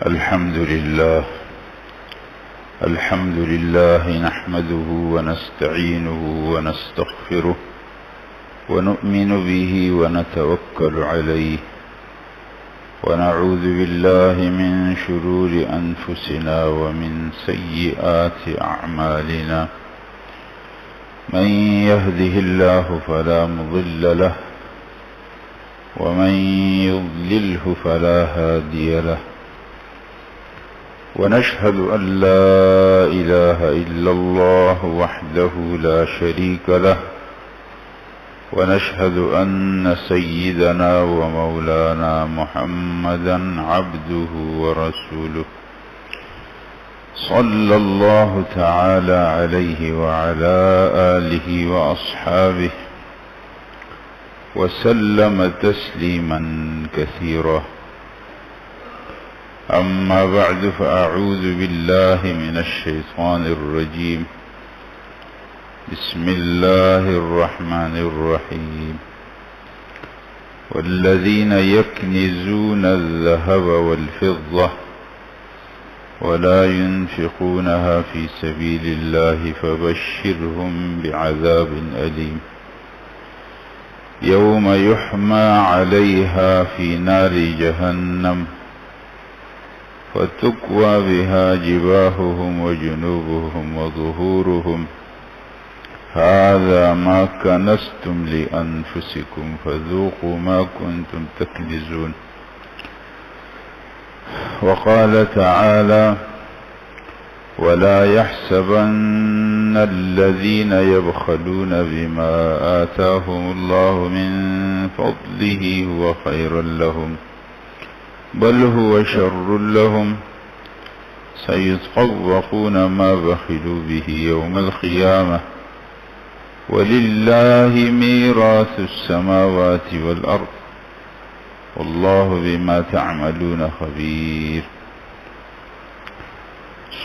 الحمد لله نحمده ونستعينه ونستغفره ونؤمن به ونتوكل عليه ونعوذ بالله من شرور أنفسنا ومن سيئات أعمالنا من يهده الله فلا مضل له ومن يضلله فلا هادي له ونشهد أن لا إله إلا الله وحده لا شريك له ونشهد أن سيدنا ومولانا محمدا عبده ورسوله صلى الله تعالى عليه وعلى آله وأصحابه وسلم تسليما كثيرا أما بعد فأعوذ بالله من الشيطان الرجيم بسم الله الرحمن الرحيم والذين يكنزون الذهب والفضة ولا ينفقونها في سبيل الله فبشرهم بعذاب أليم يوم يحمى عليها في نار جهنم فتكوى بها جباههم وجنوبهم وظهورهم هذا ما كنزتم لأنفسكم فذوقوا ما كنتم تكنزون وقال تعالى ولا يحسبن الذين يبخلون بما آتاهم الله من فضله هو خيرا لهم بل هو شر لهم سيطوقون ما بخلوا به يوم القيامة ولله ميراث السماوات والأرض والله بما تعملون خبير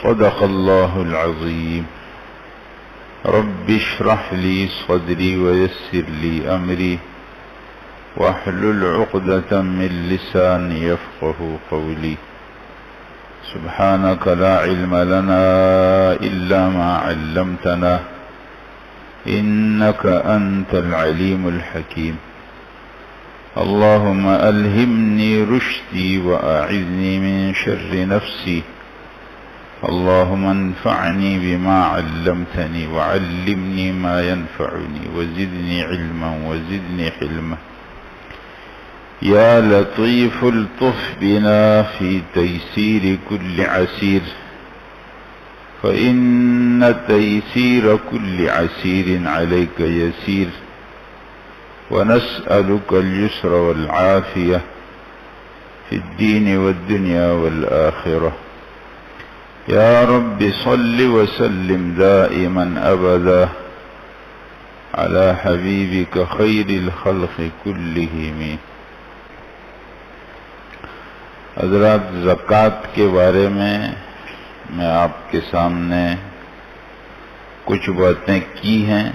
صدق الله العظيم رب اشرح لي صدري ويسر لي أمري واحلل عقدة من لساني يفقه قولي سبحانك لا علم لنا إلا ما علمتنا إنك أنت العليم الحكيم اللهم ألهمني رشدي وأعذني من شر نفسي اللهم انفعني بما علمتني وعلمني ما ينفعني وزدني علما وزدني حلما يا لطيف الطف بنا في تيسير كل عسير فإن تيسير كل عسير عليك يسير ونسألك اليسر والعافية في الدين والدنيا والآخرة يا رب صل وسلم دائما أبدا على حبيبك خير الخلق كلهم. حضرات، زکوٰۃ کے بارے میں آپ کے سامنے کچھ باتیں کی ہیں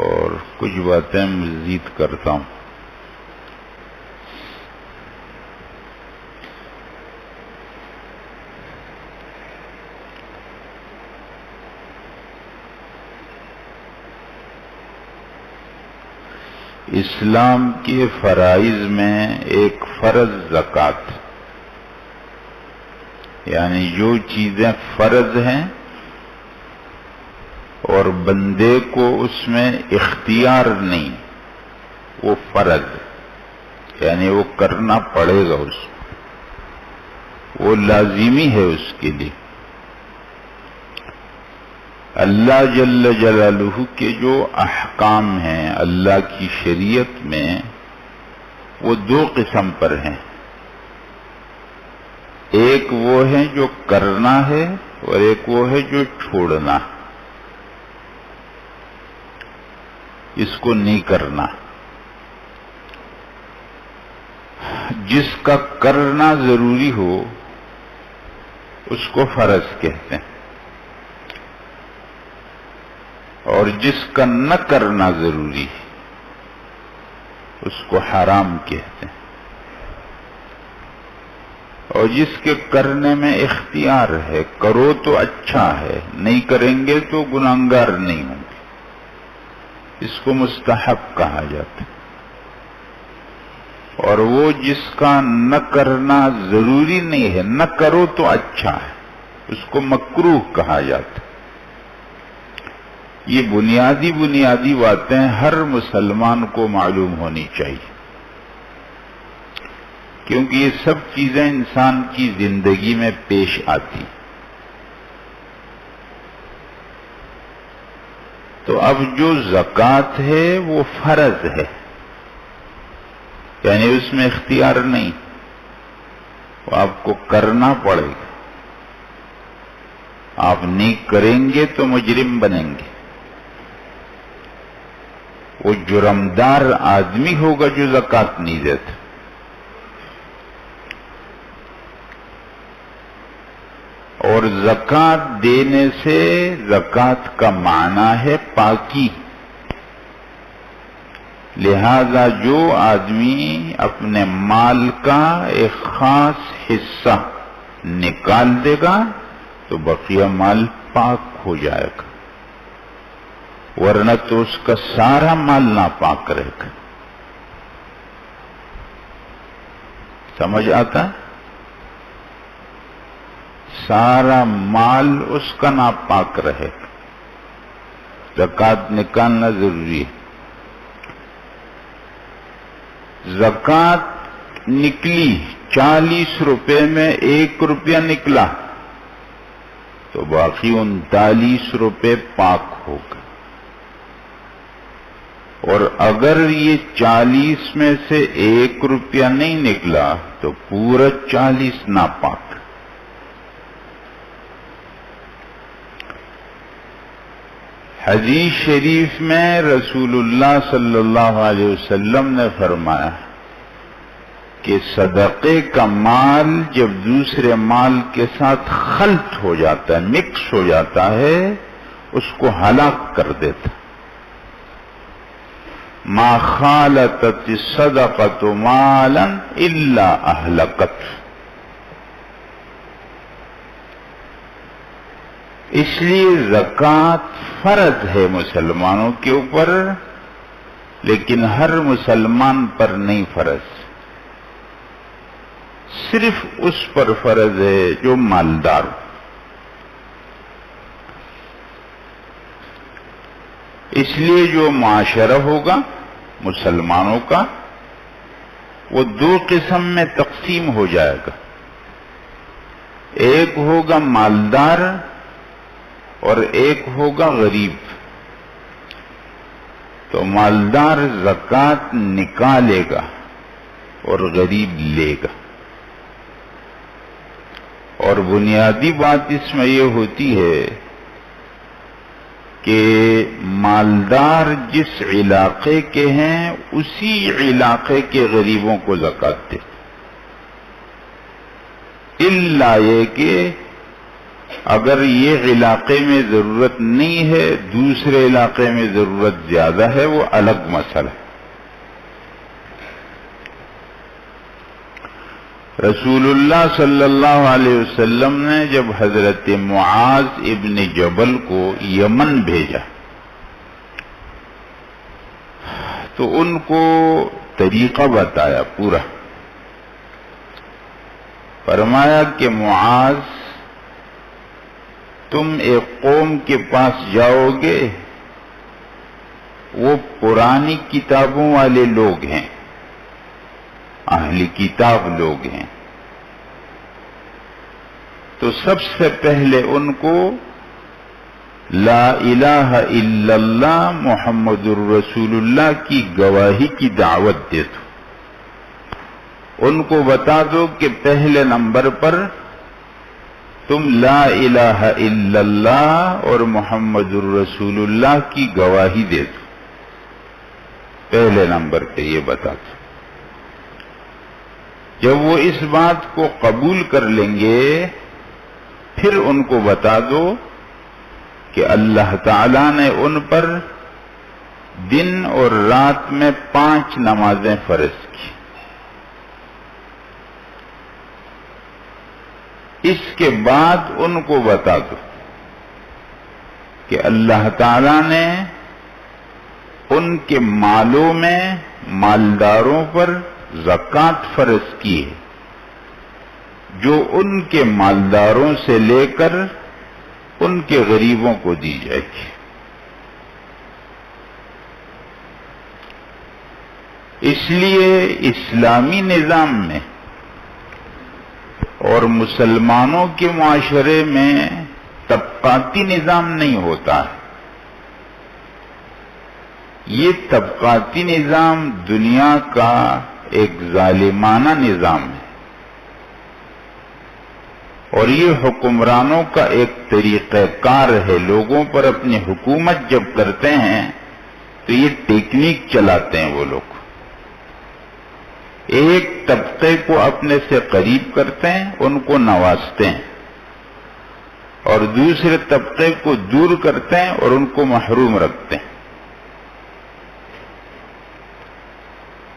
اور کچھ باتیں مزید کرتا ہوں. اسلام کے فرائض میں ایک فرض زکوٰۃ، یعنی جو چیزیں فرض ہیں اور بندے کو اس میں اختیار نہیں، وہ فرض یعنی وہ کرنا پڑے گا، وہ لازمی ہے اس کے لیے. اللہ جل جلالہ کے جو احکام ہیں اللہ کی شریعت میں، وہ دو قسم پر ہیں. ایک وہ ہے جو کرنا ہے اور ایک وہ ہے جو چھوڑنا، اس کو نہیں کرنا. جس کا کرنا ضروری ہو اس کو فرض کہتے ہیں، اور جس کا نہ کرنا ضروری اس کو حرام کہتے ہیں. اور جس کے کرنے میں اختیار ہے، کرو تو اچھا ہے، نہیں کریں گے تو گناہگار نہیں ہوں گے، اس کو مستحب کہا جاتا ہے۔ اور وہ جس کا نہ کرنا ضروری نہیں ہے، نہ کرو تو اچھا ہے، اس کو مکروہ کہا جاتا ہے۔ یہ بنیادی باتیں ہر مسلمان کو معلوم ہونی چاہیے، کیونکہ یہ سب چیزیں انسان کی زندگی میں پیش آتی۔ تو اب جو زکوٰۃ ہے وہ فرض ہے، یعنی اس میں اختیار نہیں، وہ آپ کو کرنا پڑے گا۔ آپ نہیں کریں گے تو مجرم بنیں گے، وہ جرمدار آدمی ہوگا جو زکوٰۃ نہیں دیتا۔ اور زکوٰۃ دینے سے، زکوٰۃ کا معنی ہے پاکی، لہذا جو آدمی اپنے مال کا ایک خاص حصہ نکال دے گا تو بقیہ مال پاک ہو جائے گا، ورنہ تو اس کا سارا مال ناپاک رہے گا۔ سمجھ آتا ہے؟ سارا مال اس کا ناپاک رہے گا، زکوٰۃ نکالنا ضروری ہے۔ زکوٰۃ نکلی، 40 روپے میں 1 روپیہ نکلا تو باقی 39 روپے پاک ہوگا، اور اگر یہ 40 میں سے 1 روپیہ نہیں نکلا تو پورا 40 ناپاک۔ حدیث شریف میں رسول اللہ صلی اللہ علیہ وسلم نے فرمایا کہ صدقے کا مال جب دوسرے مال کے ساتھ خلط ہو جاتا ہے، مکس ہو جاتا ہے، اس کو ہلاک کر دیتا۔ ما خالطت الصدقۃ مالا الا اہلکت۔ اس لیے زکوٰۃ فرض ہے مسلمانوں کے اوپر، لیکن ہر مسلمان پر نہیں فرض، صرف اس پر فرض ہے جو مالدار۔ اس لیے جو معاشرہ ہوگا مسلمانوں کا وہ 2 قسم میں تقسیم ہو جائے گا، ایک ہوگا مالدار اور ایک ہوگا غریب۔ تو مالدار زکوٰۃ نکالے گا اور غریب لے گا۔ اور بنیادی بات اس میں یہ ہوتی ہے کہ مالدار جس علاقے کے ہیں اسی علاقے کے غریبوں کو زکوٰۃ دے، الا یہ کہ اگر یہ علاقے میں ضرورت نہیں ہے، دوسرے علاقے میں ضرورت زیادہ ہے، وہ الگ مسئلہ ہے۔ رسول اللہ صلی اللہ علیہ وسلم نے جب حضرت معاذ ابن جبل کو یمن بھیجا تو ان کو طریقہ بتایا پورا، فرمایا کہ معاذ تم ایک قوم کے پاس جاؤ گے، وہ پرانی کتابوں والے لوگ ہیں، اہل کتاب لوگ ہیں، تو سب سے پہلے ان کو لا الہ الا اللہ محمد الرسول اللہ کی گواہی کی دعوت دے دو۔ ان کو بتا دو کہ پہلے نمبر پر تم لا الہ الا اللہ اور محمد الرسول اللہ کی گواہی دے دو، پہلے نمبر پہ یہ بتا دو۔ جب وہ اس بات کو قبول کر لیں گے پھر ان کو بتا دو کہ اللہ تعالیٰ نے ان پر دن اور رات میں 5 نمازیں فرض کی، اس کے بعد ان کو بتا دو کہ اللہ تعالی نے ان کے مالوں میں مالداروں پر زکوٰۃ فرض کی ہے جو ان کے مالداروں سے لے کر ان کے غریبوں کو دی جائے گی۔ اس لیے اسلامی نظام میں اور مسلمانوں کے معاشرے میں طبقاتی نظام نہیں ہوتا ہے۔ یہ طبقاتی نظام دنیا کا ایک ظالمانہ نظام ہے، اور یہ حکمرانوں کا ایک طریقہ کار ہے۔ لوگوں پر اپنی حکومت جب کرتے ہیں تو یہ ٹیکنیک چلاتے ہیں وہ لوگ، ایک طبقے کو اپنے سے قریب کرتے ہیں، ان کو نوازتے ہیں، اور دوسرے طبقے کو دور کرتے ہیں اور ان کو محروم رکھتے ہیں،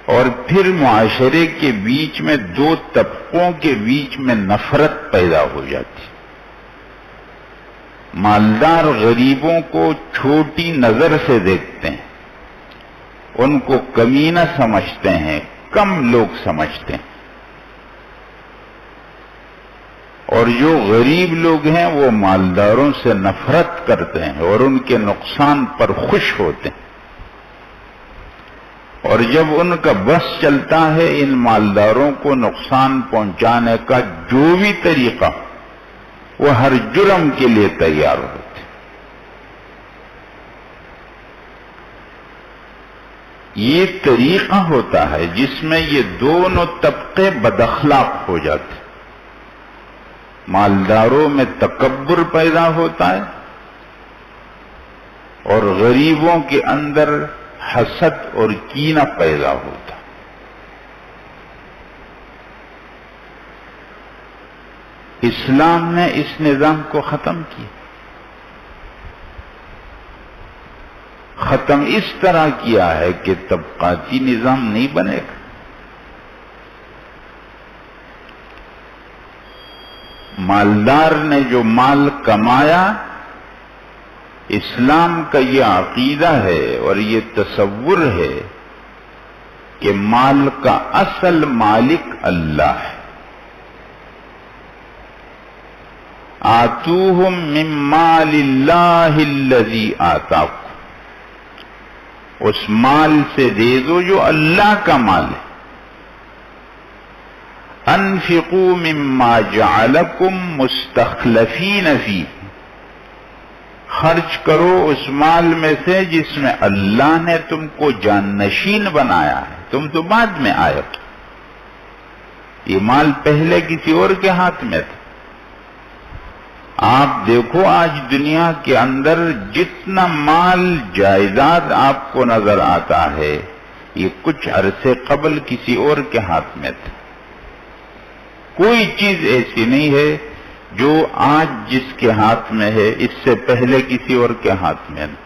اور پھر معاشرے کے بیچ میں دو طبقوں کے بیچ میں نفرت پیدا ہو جاتی۔ مالدار غریبوں کو چھوٹی نظر سے دیکھتے ہیں، ان کو کمینہ سمجھتے ہیں، کم لوگ سمجھتے ہیں، اور جو غریب لوگ ہیں وہ مالداروں سے نفرت کرتے ہیں اور ان کے نقصان پر خوش ہوتے ہیں، اور جب ان کا بس چلتا ہے ان مالداروں کو نقصان پہنچانے کا جو بھی طریقہ وہ ہر جرم کے لیے تیار ہوتے۔ یہ طریقہ ہوتا ہے جس میں یہ دونوں طبقے بد اخلاق ہو جاتے، مالداروں میں تکبر پیدا ہوتا ہے اور غریبوں کے اندر حسد اور کینہ پیدا ہوتا۔ اسلام نے اس نظام کو ختم کیا، ختم اس طرح کیا ہے کہ طبقاتی نظام نہیں بنے گا۔ مالدار نے جو مال کمایا، اسلام کا یہ عقیدہ ہے اور یہ تصور ہے کہ مال کا اصل مالک اللہ ہے۔ آتوہم من مال اللہ الذی آتاکم، اس مال سے دے دو جو اللہ کا مال ہے۔ انفقوا مما جعلکم مستخلفین فیہ، خرچ کرو اس مال میں سے جس میں اللہ نے تم کو جانشین بنایا ہے، تم تو بعد میں آئے ہو، یہ مال پہلے کسی اور کے ہاتھ میں تھا۔ آپ دیکھو آج دنیا کے اندر جتنا مال جائیداد آپ کو نظر آتا ہے یہ کچھ عرصے قبل کسی اور کے ہاتھ میں تھا۔ کوئی چیز ایسی نہیں ہے جو آج جس کے ہاتھ میں ہے اس سے پہلے کسی اور کے ہاتھ میں نہیں۔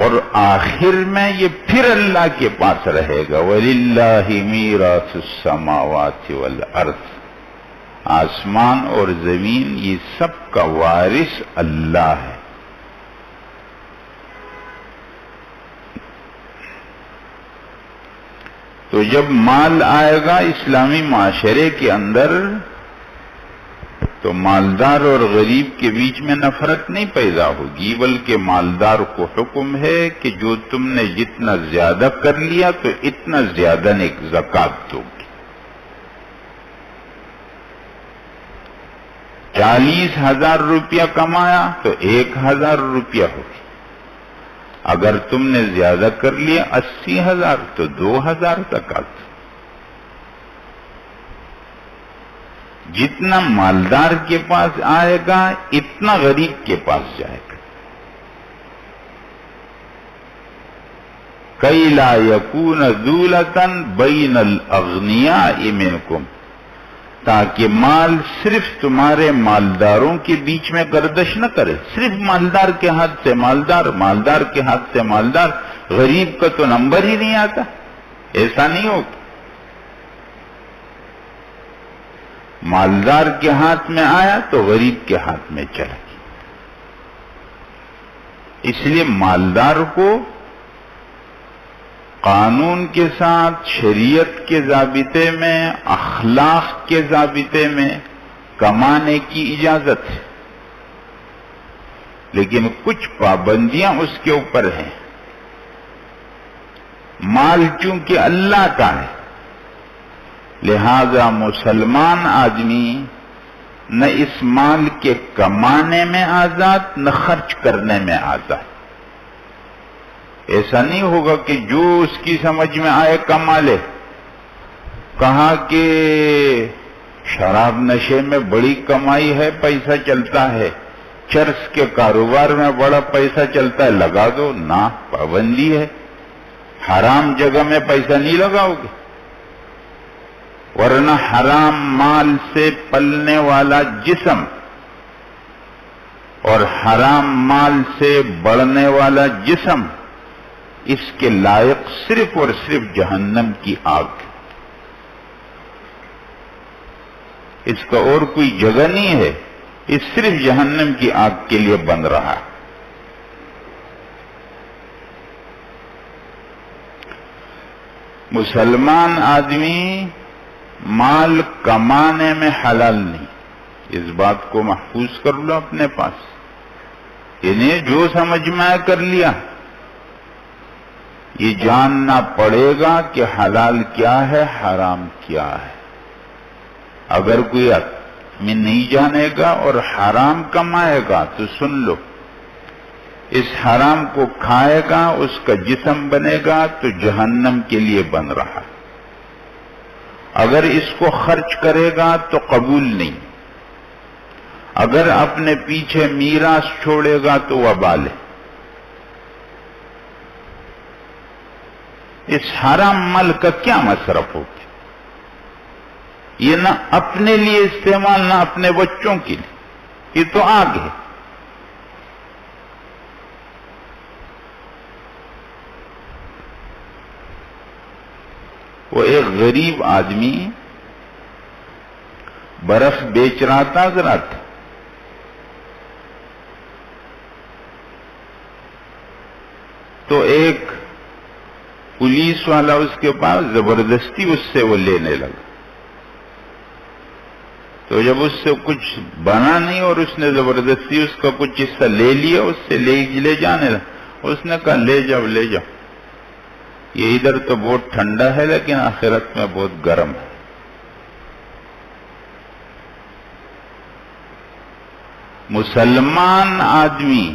اور آخر میں یہ پھر اللہ کے پاس رہے گا۔ وَلِلَّهِ مِيرَاثُ السَّمَاوَاتِ وَالْأَرْضِ، آسمان اور زمین یہ سب کا وارث اللہ ہے۔ تو جب مال آئے گا اسلامی معاشرے کے اندر تو مالدار اور غریب کے بیچ میں نفرت نہیں پیدا ہوگی، بلکہ مالدار کو حکم ہے کہ جو تم نے جتنا زیادہ کر لیا تو اتنا زیادہ نیک زکوٰۃ دو گی۔ 40,000 روپیہ کمایا تو 1,000 روپیہ ہوگی، اگر تم نے زیادہ کر لیا 80,000 تو 2,000 زکوٰۃ۔ جتنا مالدار کے پاس آئے گا اتنا غریب کے پاس جائے گا۔ کَإِ لَا يَكُونَ دُولَةً بَيْنَ الْأَغْنِيَاءِ مِنْكُمْ، تاکہ مال صرف تمہارے مالداروں کے بیچ میں گردش نہ کرے، صرف مالدار کے ہاتھ سے مالدار، مالدار کے ہاتھ سے مالدار، غریب کا تو نمبر ہی نہیں آتا، ایسا نہیں ہوگا۔ مالدار کے ہاتھ میں آیا تو غریب کے ہاتھ میں چلا گیا. اس لیے مالدار کو قانون کے ساتھ، شریعت کے ضابطے میں، اخلاق کے ضابطے میں کمانے کی اجازت ہے، لیکن کچھ پابندیاں اس کے اوپر ہیں. مال چونکہ اللہ کا ہے، لہذا مسلمان آدمی نہ اس مال کے کمانے میں آزاد، نہ خرچ کرنے میں آزاد. ایسا نہیں ہوگا کہ جو اس کی سمجھ میں آئے کما لے. کہا کہ شراب نشے میں بڑی کمائی ہے، پیسہ چلتا ہے، چرس کے کاروبار میں بڑا پیسہ چلتا ہے، لگا دو. نہ، پابندی ہے. حرام جگہ میں پیسہ نہیں لگاؤ گے، ورنہ حرام مال سے پلنے والا جسم اور حرام مال سے بڑھنے والا جسم، اس کے لائق صرف اور صرف جہنم کی آگ. اس کا اور کوئی جگہ نہیں ہے، یہ صرف جہنم کی آگ کے لیے بن رہا. مسلمان آدمی مال کمانے میں حلال نہیں. اس بات کو محفوظ کر لو اپنے پاس. یعنی جو سمجھ میں آئے کر لیا. یہ جاننا پڑے گا کہ حلال کیا ہے، حرام کیا ہے. اگر کوئی آدمی نہیں جانے گا اور حرام کمائے گا تو سن لو، اس حرام کو کھائے گا، اس کا جسم بنے گا تو جہنم کے لیے بن رہا. اگر اس کو خرچ کرے گا تو قبول نہیں. اگر اپنے پیچھے میراث چھوڑے گا تو وبال ہے. اس حرام مال کا کیا مصرف ہوگا؟ یہ نہ اپنے لیے استعمال، نہ اپنے بچوں کے لیے. یہ تو آگ ہے. وہ ایک غریب آدمی برف بیچ رہا تھا حضرات. تو ایک پولیس والا اس کے پاس زبردستی اس سے وہ لینے لگا. تو جب اس سے کچھ بنا نہیں اور اس نے زبردستی اس کا کچھ حصہ لے لیا، اس سے لے جانے لگا. اس نے کہا لے جاؤ لے جاؤ، یہ ادھر تو بہت ٹھنڈا ہے لیکن آخرت میں بہت گرم ہے. مسلمان آدمی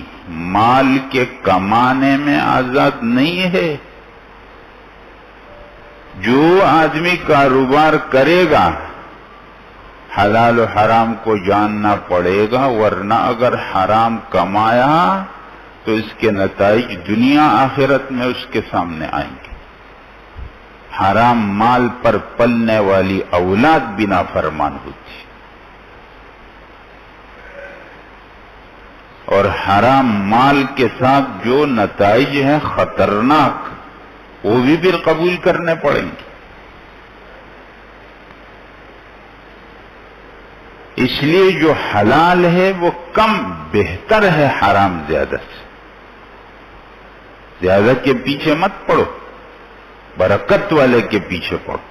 مال کے کمانے میں آزاد نہیں ہے. جو آدمی کاروبار کرے گا حلال و حرام کو جاننا پڑے گا، ورنہ اگر حرام کمایا تو اس کے نتائج دنیا آخرت میں اس کے سامنے آئیں گے. حرام مال پر پلنے والی اولاد بھی نافرمان ہوتی ہے، اور حرام مال کے ساتھ جو نتائج ہیں خطرناک، وہ بھی پھر قبول کرنے پڑیں گے. اس لیے جو حلال ہے وہ کم بہتر ہے حرام زیادہ سے. زیادہ کے پیچھے مت پڑو، برکت والے کے پیچھے پڑو.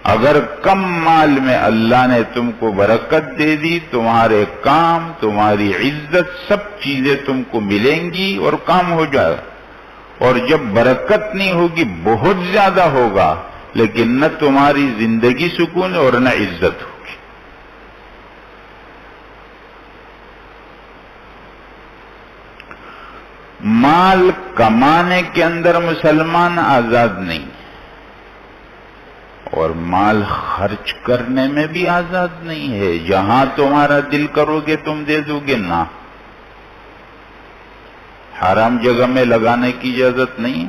اگر کم مال میں اللہ نے تم کو برکت دے دی، تمہارے کام، تمہاری عزت، سب چیزیں تم کو ملیں گی اور کام ہو جائے گا. اور جب برکت نہیں ہوگی، بہت زیادہ ہوگا لیکن نہ تمہاری زندگی سکون اور نہ عزت ہوگی. مال کمانے کے اندر مسلمان آزاد نہیں، اور مال خرچ کرنے میں بھی آزاد نہیں ہے. جہاں تمہارا دل کرو گے تم دے دو گے، نہ. حرام جگہ میں لگانے کی اجازت نہیں.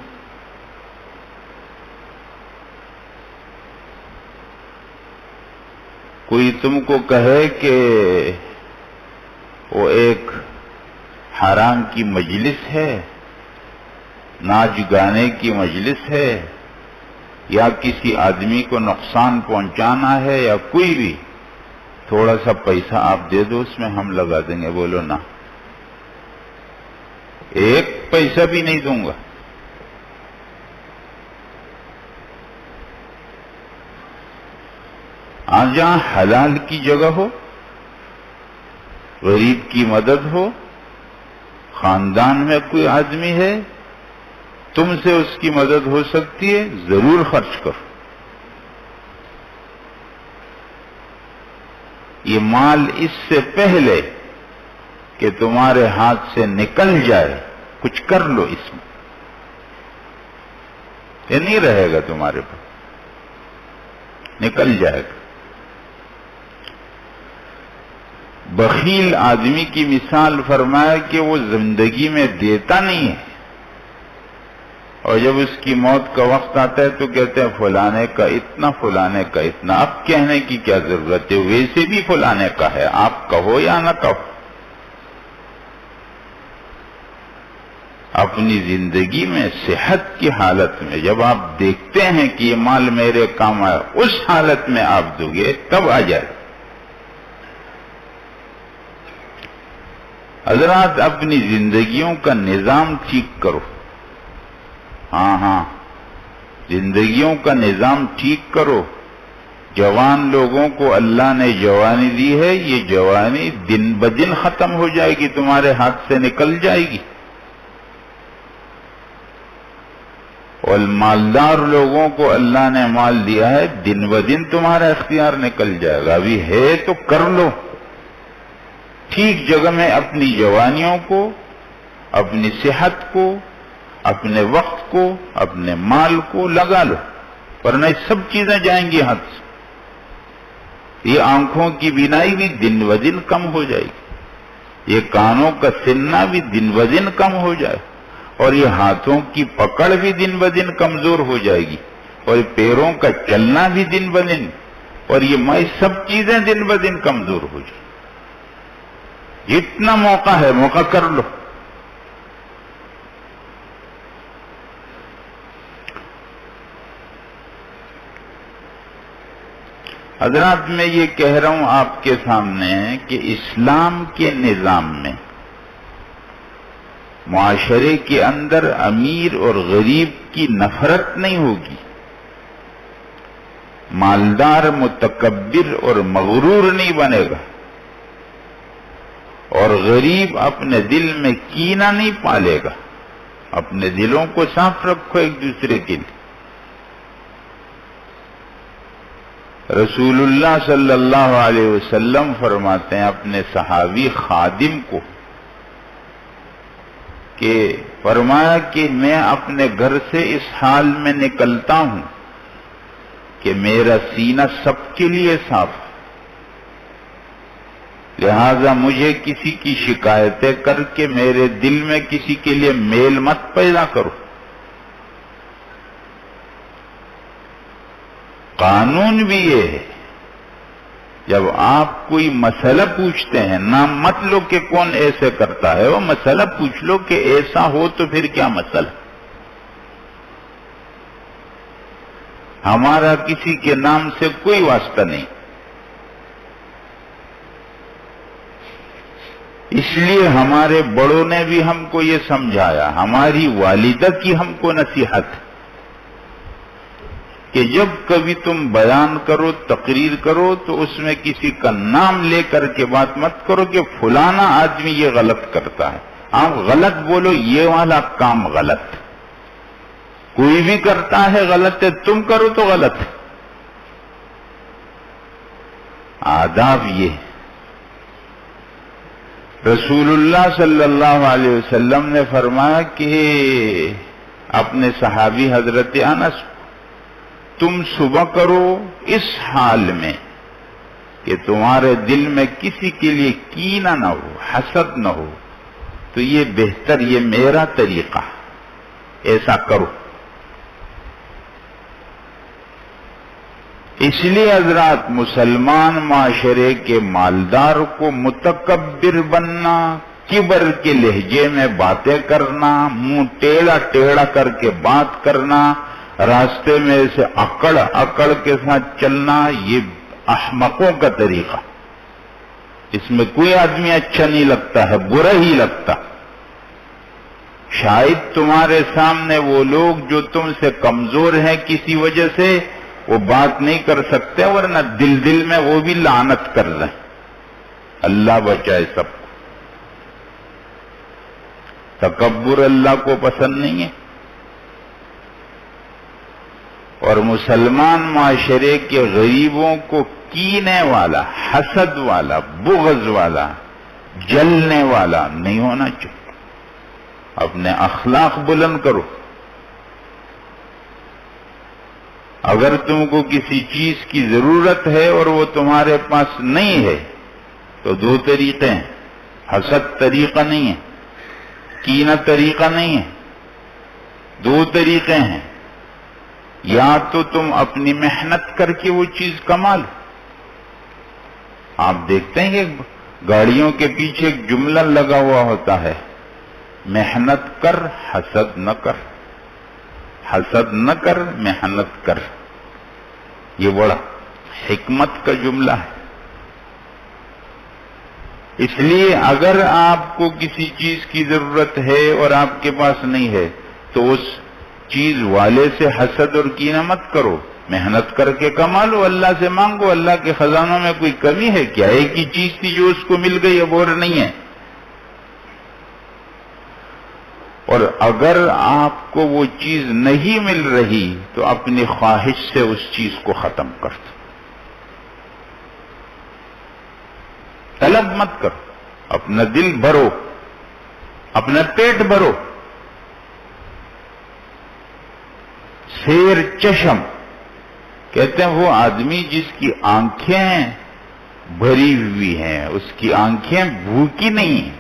کوئی تم کو کہے کہ وہ ایک حرام کی مجلس ہے، ناچ گانے کی مجلس ہے، یا کسی آدمی کو نقصان پہنچانا ہے یا کوئی بھی، تھوڑا سا پیسہ آپ دے دو، اس میں ہم لگا دیں گے. بولو نا، ایک پیسہ بھی نہیں دوں گا. جہاں حلال کی جگہ ہو، غریب کی مدد ہو، خاندان میں کوئی آدمی ہے تم سے اس کی مدد ہو سکتی ہے، ضرور خرچ کرو. یہ مال اس سے پہلے کہ تمہارے ہاتھ سے نکل جائے کچھ کر لو، اس میں یہ نہیں رہے گا تمہارے پاس، نکل جائے گا. بخیل آدمی کی مثال فرمایا کہ وہ زندگی میں دیتا نہیں ہے، اور جب اس کی موت کا وقت آتا ہے تو کہتے ہیں فلانے کا اتنا، فلانے کا اتنا. اب کہنے کی کیا ضرورت ہے، ویسے بھی فلانے کا ہے، آپ کہو یا نہ کہو. اپنی زندگی میں صحت کی حالت میں جب آپ دیکھتے ہیں کہ یہ مال میرے کام آیا، اس حالت میں آپ دو گے تب آ جائے. حضرات اپنی زندگیوں کا نظام ٹھیک کرو. ہاں زندگیوں کا نظام ٹھیک کرو. جوان لوگوں کو اللہ نے جوانی دی ہے، یہ جوانی دن بدن ختم ہو جائے گی، تمہارے ہاتھ سے نکل جائے گی. اور مالدار لوگوں کو اللہ نے مال دیا ہے، دن بدن تمہارا اختیار نکل جائے گا. ابھی ہے تو کر لو، ٹھیک جگہ میں اپنی جوانیوں کو، اپنی صحت کو، اپنے وقت کو، اپنے مال کو لگا لو، ورنہ سب چیزیں جائیں گی ہاتھ سے. یہ آنکھوں کی بینائی بھی دن بدن کم ہو جائے گی، یہ کانوں کا سننا بھی دن بدن کم ہو جائے، اور یہ ہاتھوں کی پکڑ بھی دن بدن کمزور ہو جائے گی، اور پیروں کا چلنا بھی دن بدن، اور یہ سب چیزیں دن بدن کمزور ہو جائیں. جتنا موقع ہے موقع کر لو. حضرات میں یہ کہہ رہا ہوں آپ کے سامنے کہ اسلام کے نظام میں معاشرے کے اندر امیر اور غریب کی نفرت نہیں ہوگی، مالدار متکبر اور مغرور نہیں بنے گا، اور غریب اپنے دل میں کینہ نہیں پالے گا. اپنے دلوں کو صاف رکھو ایک دوسرے کے لیے. رسول اللہ صلی اللہ علیہ وسلم فرماتے ہیں اپنے صحابی خادم کو کہ فرمایا کہ میں اپنے گھر سے اس حال میں نکلتا ہوں کہ میرا سینہ سب کے لیے صاف ہے، لہذا مجھے کسی کی شکایتیں کر کے میرے دل میں کسی کے لیے میل مت پیدا کرو. قانون بھی یہ ہے، جب آپ کوئی مسئلہ پوچھتے ہیں نام مت لو کہ کون ایسے کرتا ہے، وہ مسئلہ پوچھ لو کہ ایسا ہو تو پھر کیا مسئلہ. ہمارا کسی کے نام سے کوئی واسطہ نہیں، اس لیے ہمارے بڑوں نے بھی ہم کو یہ سمجھایا، ہماری والدہ کی ہم کو نصیحت کہ جب کبھی تم بیان کرو، تقریر کرو تو اس میں کسی کا نام لے کر کے بات مت کرو کہ فلانا آدمی یہ غلط کرتا ہے. آپ غلط بولو، یہ والا کام غلط، کوئی بھی کرتا ہے غلط ہے، تم کرو تو غلط ہے. آداب یہ ہے. رسول اللہ صلی اللہ علیہ وسلم نے فرمایا کہ اپنے صحابی حضرت انس، تم صبح کرو اس حال میں کہ تمہارے دل میں کسی کے لیے کینہ نہ ہو، حسد نہ ہو، تو یہ بہتر، یہ میرا طریقہ، ایسا کرو. اس لیے حضرات مسلمان معاشرے کے مالدار کو متکبر بننا، کبر کے لہجے میں باتیں کرنا، منہ ٹیڑھا ٹیڑھا کر کے بات کرنا، راستے میں ایسے اکڑ اکڑ کے ساتھ چلنا یہ احمقوں کا طریقہ، اس میں کوئی آدمی اچھا نہیں لگتا ہے، برا ہی لگتا۔ شاید تمہارے سامنے وہ لوگ جو تم سے کمزور ہیں کسی وجہ سے وہ بات نہیں کر سکتے، ورنہ دل دل میں وہ بھی لعنت کر رہے ہیں۔ اللہ بچائے سب کو۔ تکبر اللہ کو پسند نہیں ہے، اور مسلمان معاشرے کے غریبوں کو کینے والا، حسد والا، بغض والا، جلنے والا نہیں ہونا چاہیے۔ اپنے اخلاق بلند کرو۔ اگر تم کو کسی چیز کی ضرورت ہے اور وہ تمہارے پاس نہیں ہے تو دو طریقے ہیں، حسد طریقہ نہیں ہے، کینہ طریقہ نہیں ہے، دو طریقے ہیں۔ یا تو تم اپنی محنت کر کے وہ چیز کما لو۔ آپ دیکھتے ہیں کہ گاڑیوں کے پیچھے ایک جملہ لگا ہوا ہوتا ہے، محنت کر حسد نہ کر، حسد نہ کر محنت کر۔ یہ بڑا حکمت کا جملہ ہے۔ اس لیے اگر آپ کو کسی چیز کی ضرورت ہے اور آپ کے پاس نہیں ہے تو اس چیز والے سے حسد اور کینہ مت کرو، محنت کر کے کما لو، اللہ سے مانگو۔ اللہ کے خزانوں میں کوئی کمی ہے کیا؟ ایک ہی چیز تھی جو اس کو مل گئی، اب اور نہیں ہے۔ اور اگر آپ کو وہ چیز نہیں مل رہی تو اپنی خواہش سے اس چیز کو ختم کر دو، طلب مت کرو، اپنا دل بھرو، اپنا پیٹ بھرو۔ سیر چشم کہتے ہیں وہ آدمی جس کی آنکھیں بھری ہوئی ہیں، اس کی آنکھیں بھوکی نہیں ہیں۔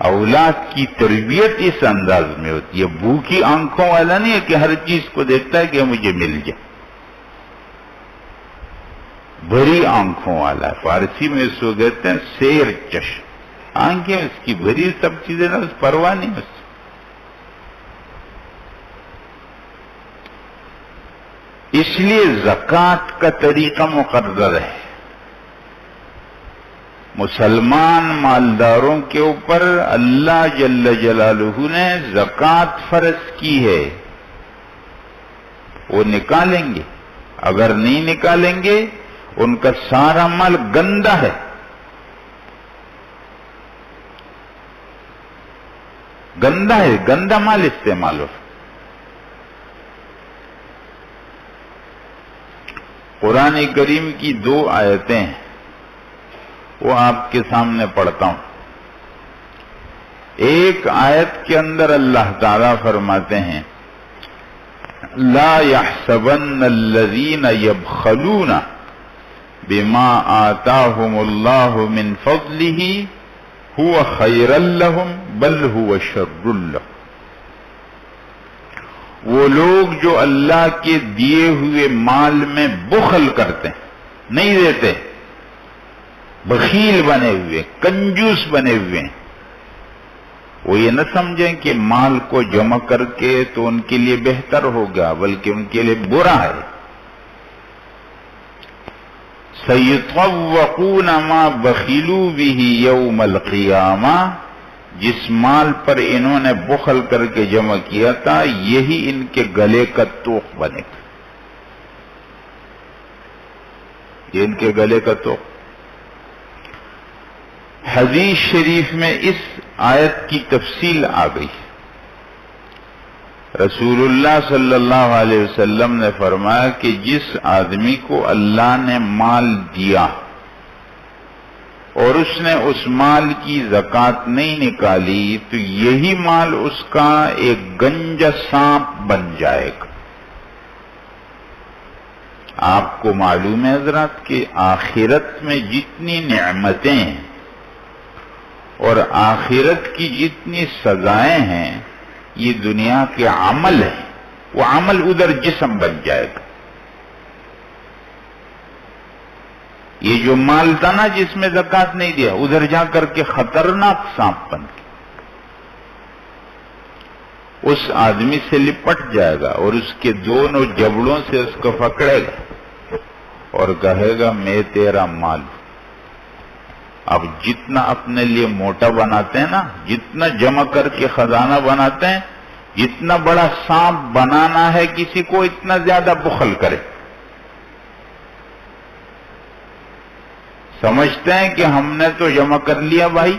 اولاد کی تربیت اس انداز میں ہوتی ہے، بھوکی آنکھوں والا نہیں ہے کہ ہر چیز کو دیکھتا ہے کہ مجھے مل جائے، بھری آنکھوں والا ہے۔ فارسی میں اس کو کہتے ہیں سیر چشم، آنکھیں اس کی بھری، سب چیزیں نہ پرواہ نہیں اس سے۔ اس لیے زکوٰۃ کا طریقہ مقرر ہے۔ مسلمان مالداروں کے اوپر اللہ جل جلالہ نے زکوٰۃ فرض کی ہے، وہ نکالیں گے۔ اگر نہیں نکالیں گے ان کا سارا مال گندا ہے، گندا ہے، گندا مال استعمال ہو۔ قرآن کریم کی دو آیتیں ہیں، وہ آپ کے سامنے پڑھتا ہوں۔ ایک آیت کے اندر اللہ تعالیٰ فرماتے ہیں لا يحسبن الذين يبخلون بما آتاهم الله من فضله هو خيرا لهم بل هو شر لهم۔ وہ لوگ جو اللہ کے دیے ہوئے مال میں بخل کرتے ہیں، نہیں دیتے، بخیل بنے ہوئے، کنجوس بنے ہوئے ہیں، وہ یہ نہ سمجھیں کہ مال کو جمع کر کے تو ان کے لیے بہتر ہوگا، بلکہ ان کے لیے برا ہے۔ سَيُطَوَّقُونَ مَا بَخِلُوا بِهِ يَوْمَ الْقِيَامَةِ، جس مال پر انہوں نے بخل کر کے جمع کیا تھا یہی ان کے گلے کا توق بنے گا، یہ ان کے گلے کا توق۔ حدیث شریف میں اس آیت کی تفصیل آ گئی۔ رسول اللہ صلی اللہ علیہ وسلم نے فرمایا کہ جس آدمی کو اللہ نے مال دیا اور اس نے اس مال کی زکوٰۃ نہیں نکالی تو یہی مال اس کا ایک گنجا سانپ بن جائے گا۔ آپ کو معلوم ہے حضرات کہ آخرت میں جتنی نعمتیں ہیں اور آخرت کی جتنی سزائیں ہیں یہ دنیا کے عمل ہیں، وہ عمل ادھر جسم بن جائے گا۔ یہ جو مال تھا نا جس میں زکوٰۃ نہیں دیا، ادھر جا کر کے خطرناک سانپ بن گیا، اس آدمی سے لپٹ جائے گا اور اس کے دونوں جبڑوں سے اس کو پکڑے گا اور کہے گا میں تیرا مال ہوں۔ اب جتنا اپنے لیے موٹا بناتے ہیں نا، جتنا جمع کر کے خزانہ بناتے ہیں، جتنا بڑا سانپ بنانا ہے کسی کو، اتنا زیادہ بخل کرے۔ سمجھتے ہیں کہ ہم نے تو جمع کر لیا بھائی،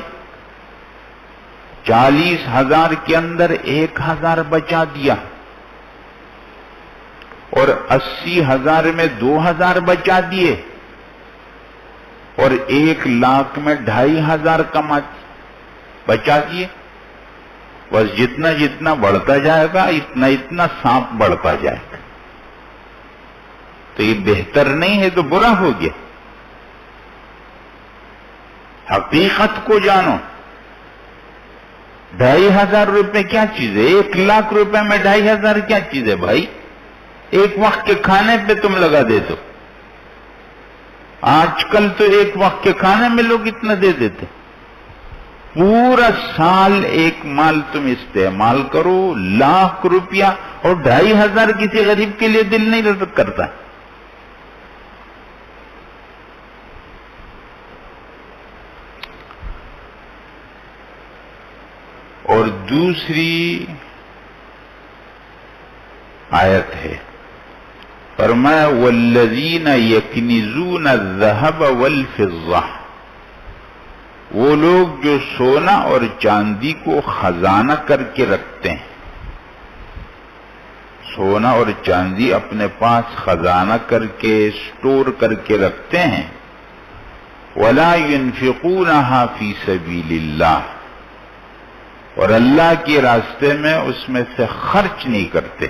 40,000 کے اندر 1,000 بچا دیا اور 80,000 میں 2,000 بچا دیے اور 1,00,000 میں 2,500 بچا دیے۔ بس جتنا جتنا بڑھتا جائے گا اتنا اتنا سانپ بڑھتا جائے گا۔ تو یہ بہتر نہیں ہے تو برا ہو گیا۔ حقیقت کو جانو۔ 2,500 روپے کیا چیز ہے؟ 1,00,000 روپے میں 2,500 کیا چیز ہے بھائی؟ ایک وقت کے کھانے پہ تم لگا دے دو۔ آج کل تو ایک وقت کے کھانے میں لوگ اتنا دے دیتے۔ پورا سال ایک مال تم استعمال کرو، 1,00,000 روپیہ، اور 2,500 کسی غریب کے لیے دل نہیں کرتا۔ اور دوسری آیت ہے، فرمایا والذین یکنزون الذہب والفضہ، وہ لوگ جو سونا اور چاندی کو خزانہ کر کے رکھتے ہیں، سونا اور چاندی اپنے پاس خزانہ کر کے سٹور کر کے رکھتے ہیں، ولا ينفقونها فی سبیل اللہ، اور اللہ کے راستے میں اس میں سے خرچ نہیں کرتے۔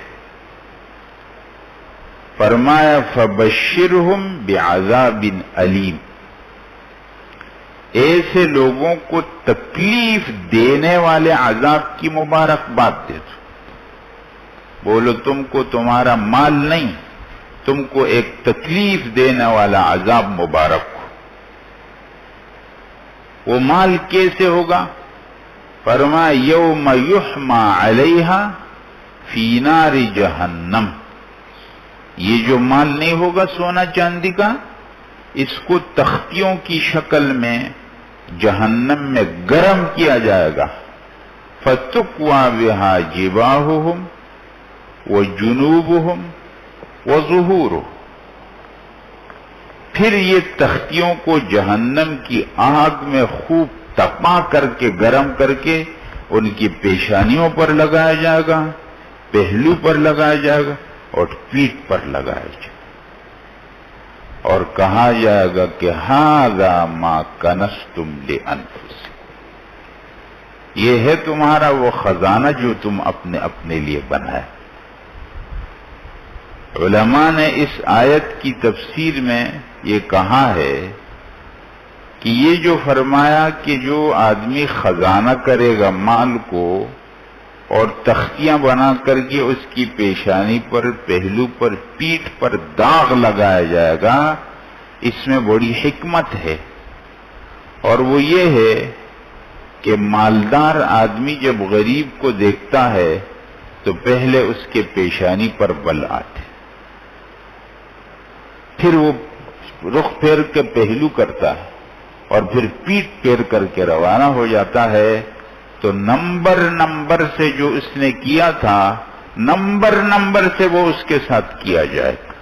فرمایا فبشرہم بعذاب علیم، ایسے لوگوں کو تکلیف دینے والے عذاب کی مبارکباد دے دو۔ بولو تم کو تمہارا مال نہیں، تم کو ایک تکلیف دینے والا عذاب مبارک ہو۔ وہ مال کیسے ہوگا؟ فرمایا یوم یحما علیہا فی نار جہنم، یہ جو مال نہیں ہوگا سونا چاندی کا، اس کو تختیوں کی شکل میں جہنم میں گرم کیا جائے گا۔ فتقوی بہا جباہہم وجنوبہم وظہورہم، پھر یہ تختیوں کو جہنم کی آگ میں خوب تپا کر کے گرم کر کے ان کی پیشانیوں پر لگایا جائے گا، پہلو پر لگایا جائے گا اور پیٹھ پر لگایا جائے گا، اور کہا جائے گا کہ ھذا ما کنزتم لانفسکم، یہ ہے تمہارا وہ خزانہ جو تم اپنے لیے بنائے۔ علماء نے اس آیت کی تفسیر میں یہ کہا ہے کہ یہ جو فرمایا کہ جو آدمی خزانہ کرے گا مال کو اور تختیاں بنا کر کے اس کی پیشانی پر، پہلو پر، پیٹھ پر داغ لگایا جائے گا، اس میں بڑی حکمت ہے، اور وہ یہ ہے کہ مالدار آدمی جب غریب کو دیکھتا ہے تو پہلے اس کے پیشانی پر بل آتے، پھر وہ رخ پھیر کے پہلو کرتا ہے اور پھر پیٹھ پھیر کر کے روانہ ہو جاتا ہے، تو نمبر سے جو اس نے کیا تھا، نمبر سے وہ اس کے ساتھ کیا جائے گا۔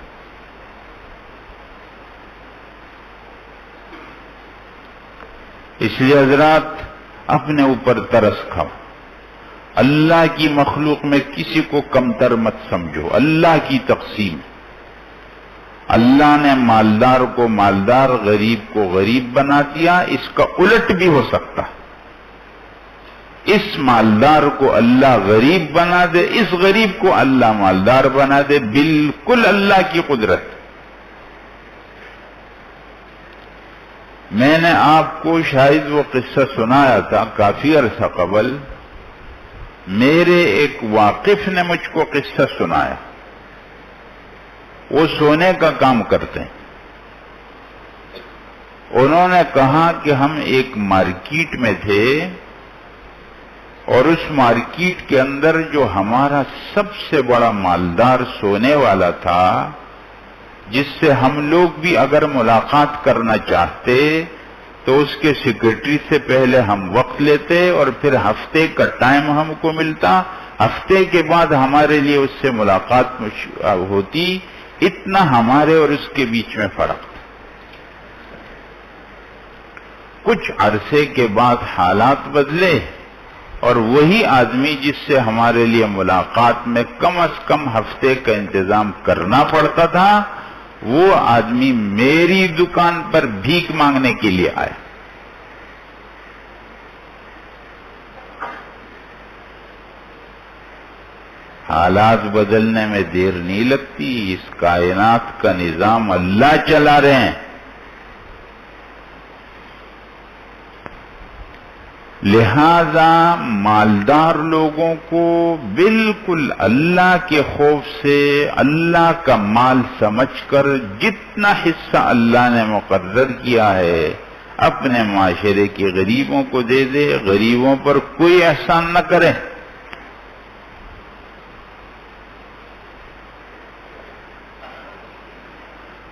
اس لیے حضرات اپنے اوپر ترس کھاؤ، اللہ کی مخلوق میں کسی کو کمتر مت سمجھو، اللہ کی تقسیم، اللہ نے مالدار کو مالدار، غریب کو غریب بنا دیا، اس کا الٹ بھی ہو سکتا ہے، اس مالدار کو اللہ غریب بنا دے، اس غریب کو اللہ مالدار بنا دے، بالکل اللہ کی قدرت۔ میں نے آپ کو شاید وہ قصہ سنایا تھا کافی عرصہ قبل، میرے ایک واقف نے مجھ کو قصہ سنایا، وہ سونے کا کام کرتے ہیں۔ انہوں نے کہا کہ ہم ایک مارکیٹ میں تھے، اور اس مارکیٹ کے اندر جو ہمارا سب سے بڑا مالدار سونے والا تھا، جس سے ہم لوگ بھی اگر ملاقات کرنا چاہتے تو اس کے سیکرٹری سے پہلے ہم وقت لیتے اور پھر ہفتے کا ٹائم ہم کو ملتا، ہفتے کے بعد ہمارے لیے اس سے ملاقات ہوتی، اتنا ہمارے اور اس کے بیچ میں فرق تھا۔ کچھ عرصے کے بعد حالات بدلے اور وہی آدمی جس سے ہمارے لیے ملاقات میں کم از کم ہفتے کا انتظام کرنا پڑتا تھا، وہ آدمی میری دکان پر بھیک مانگنے کے لیے آیا۔ حالات بدلنے میں دیر نہیں لگتی، اس کائنات کا نظام اللہ چلا رہے ہیں۔ لہذا مالدار لوگوں کو بالکل اللہ کے خوف سے اللہ کا مال سمجھ کر جتنا حصہ اللہ نے مقرر کیا ہے اپنے معاشرے کے غریبوں کو دے دے، غریبوں پر کوئی احسان نہ کرے۔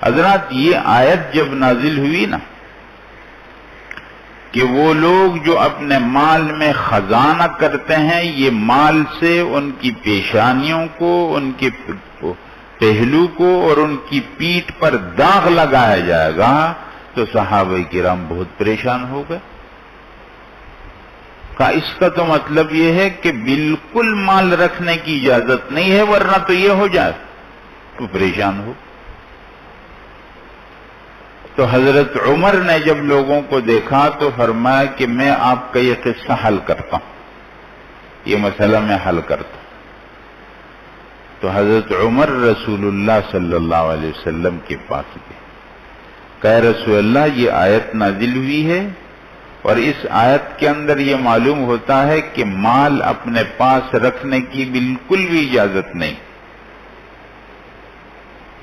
حضرات، یہ آیت جب نازل ہوئی نا کہ وہ لوگ جو اپنے مال میں خزانہ کرتے ہیں، یہ مال سے ان کی پیشانیوں کو، ان کے پہلو کو اور ان کی پیٹھ پر داغ لگایا جائے گا، تو صحابہ کرام بہت پریشان ہو گئے۔ کہا اس کا تو مطلب یہ ہے کہ بالکل مال رکھنے کی اجازت نہیں ہے، ورنہ تو یہ ہو جائے، تو پریشان ہو۔ تو حضرت عمر نے جب لوگوں کو دیکھا تو فرمایا کہ میں آپ کا یہ قصہ حل کرتا ہوں، یہ مسئلہ میں حل کرتا ہوں۔ تو حضرت عمر رسول اللہ صلی اللہ علیہ وسلم کے پاس گئے، کہ رسول اللہ یہ آیت نازل ہوئی ہے اور اس آیت کے اندر یہ معلوم ہوتا ہے کہ مال اپنے پاس رکھنے کی بالکل بھی اجازت نہیں،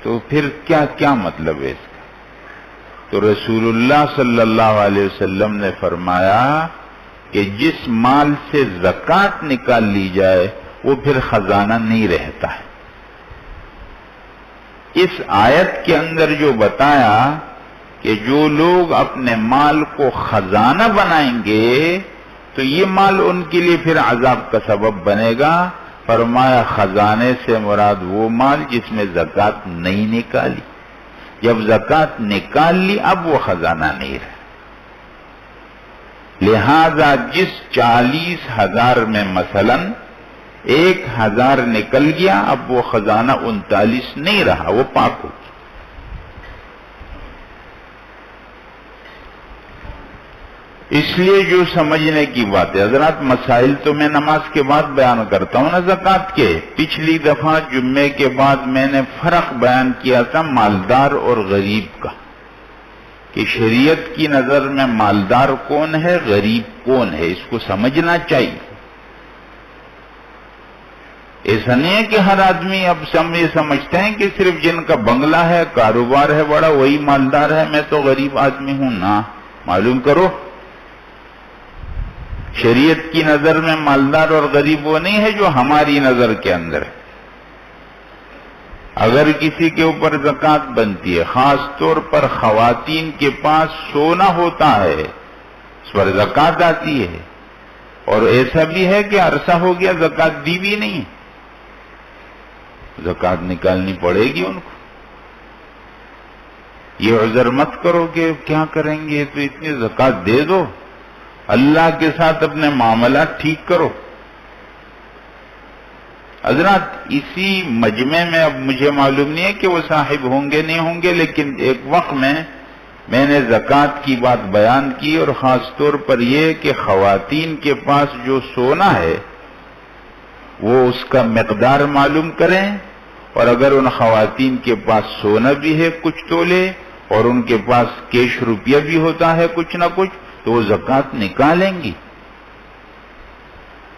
تو پھر کیا مطلب ہے اس کا؟ تو رسول اللہ صلی اللہ علیہ وسلم نے فرمایا کہ جس مال سے زکوٰۃ نکال لی جائے وہ پھر خزانہ نہیں رہتا ہے۔ اس آیت کے اندر جو بتایا کہ جو لوگ اپنے مال کو خزانہ بنائیں گے تو یہ مال ان کے لیے پھر عذاب کا سبب بنے گا، فرمایا خزانے سے مراد وہ مال جس میں زکوٰۃ نہیں نکالی، جب زکوٰۃ نکال لی اب وہ خزانہ نہیں رہا۔ لہذا جس 40,000 میں مثلا 1,000 نکل گیا، اب وہ خزانہ 39 نہیں رہا، وہ پاک ہو گیا۔ اس لیے جو سمجھنے کی بات ہے حضرات، مسائل تو میں نماز کے بعد بیان کرتا ہوں نا زکوٰۃ کے۔ پچھلی دفعہ جمعے کے بعد میں نے فرق بیان کیا تھا مالدار اور غریب کا، کہ شریعت کی نظر میں مالدار کون ہے، غریب کون ہے، اس کو سمجھنا چاہیے۔ ایسا نہیں ہے کہ ہر آدمی اب یہ سمجھتے ہیں کہ صرف جن کا بنگلہ ہے، کاروبار ہے بڑا، وہی مالدار ہے، میں تو غریب آدمی ہوں۔ نا، معلوم کرو، شریعت کی نظر میں مالدار اور غریب وہ نہیں ہے جو ہماری نظر کے اندر ہے۔ اگر کسی کے اوپر زکوٰۃ بنتی ہے، خاص طور پر خواتین کے پاس سونا ہوتا ہے، اس پر زکوٰۃ آتی ہے، اور ایسا بھی ہے کہ عرصہ ہو گیا زکوٰۃ دی بھی نہیں، زکوٰۃ نکالنی پڑے گی ان کو۔ یہ عذر مت کرو کہ کیا کریں گے، تو اتنی زکوٰۃ دے دو، اللہ کے ساتھ اپنے معاملات ٹھیک کرو۔ حضرات، اسی مجمع میں اب مجھے معلوم نہیں ہے کہ وہ صاحب ہوں گے نہیں ہوں گے، لیکن ایک وقت میں نے زکوٰۃ کی بات بیان کی، اور خاص طور پر یہ کہ خواتین کے پاس جو سونا ہے وہ اس کا مقدار معلوم کریں، اور اگر ان خواتین کے پاس سونا بھی ہے کچھ تولے اور ان کے پاس کیش روپیہ بھی ہوتا ہے کچھ نہ کچھ، تو وہ زکوٰۃ نکالیں گی۔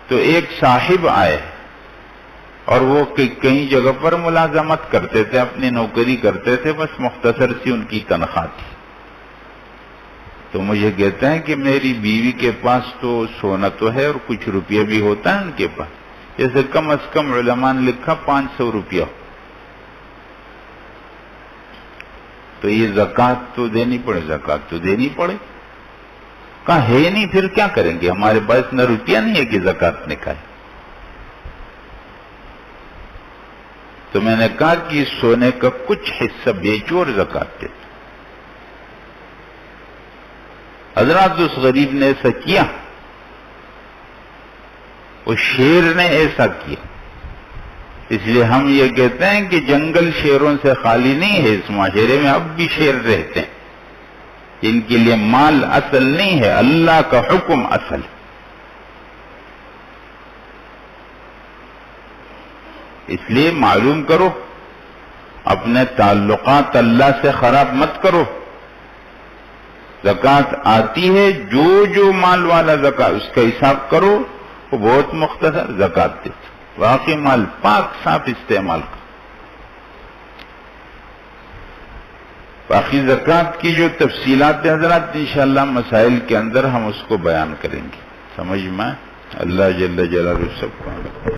تو ایک صاحب آئے اور وہ کئی جگہ پر ملازمت کرتے تھے، اپنی نوکری کرتے تھے، بس مختصر سی ان کی تنخواہ تھی۔ تو مجھے کہتا ہے کہ میری بیوی کے پاس تو سونا تو ہے اور کچھ روپیہ بھی ہوتا ہے ان کے پاس، جیسے کم از کم علماء نے لکھا 500 روپیہ، تو یہ زکوٰۃ تو دینی پڑے، زکوٰۃ تو دینی پڑے۔ کہا ہے نہیں، پھر کیا کریں گے، ہمارے پاس نہ روپیہ نہیں ہے کہ زکوٰۃ نکالیں۔ تو میں نے کہا کہ سونے کا کچھ حصہ بیچو اور زکوٰۃ دے۔ حضرات اس غریب نے ایسا کیا، وہ شیر نے ایسا کیا۔ اس لیے ہم یہ کہتے ہیں کہ جنگل شیروں سے خالی نہیں ہے، اس معاشرے میں اب بھی شیر رہتے ہیں، ان کے لیے مال اصل نہیں ہے، اللہ کا حکم اصل۔ اس لیے معلوم کرو، اپنے تعلقات اللہ سے خراب مت کرو۔ زکوٰۃ آتی ہے، جو مال والا زکوٰۃ اس کا حساب کرو، وہ بہت مختصر زکوٰۃ دیتا، باقی مال پاک صاف استعمال کا۔ باقی زکوٰۃ کی جو تفصیلات ہیں حضرات انشاءاللہ مسائل کے اندر ہم اس کو بیان کریں گے، سمجھ میں اللہ جل جلالہ سب کو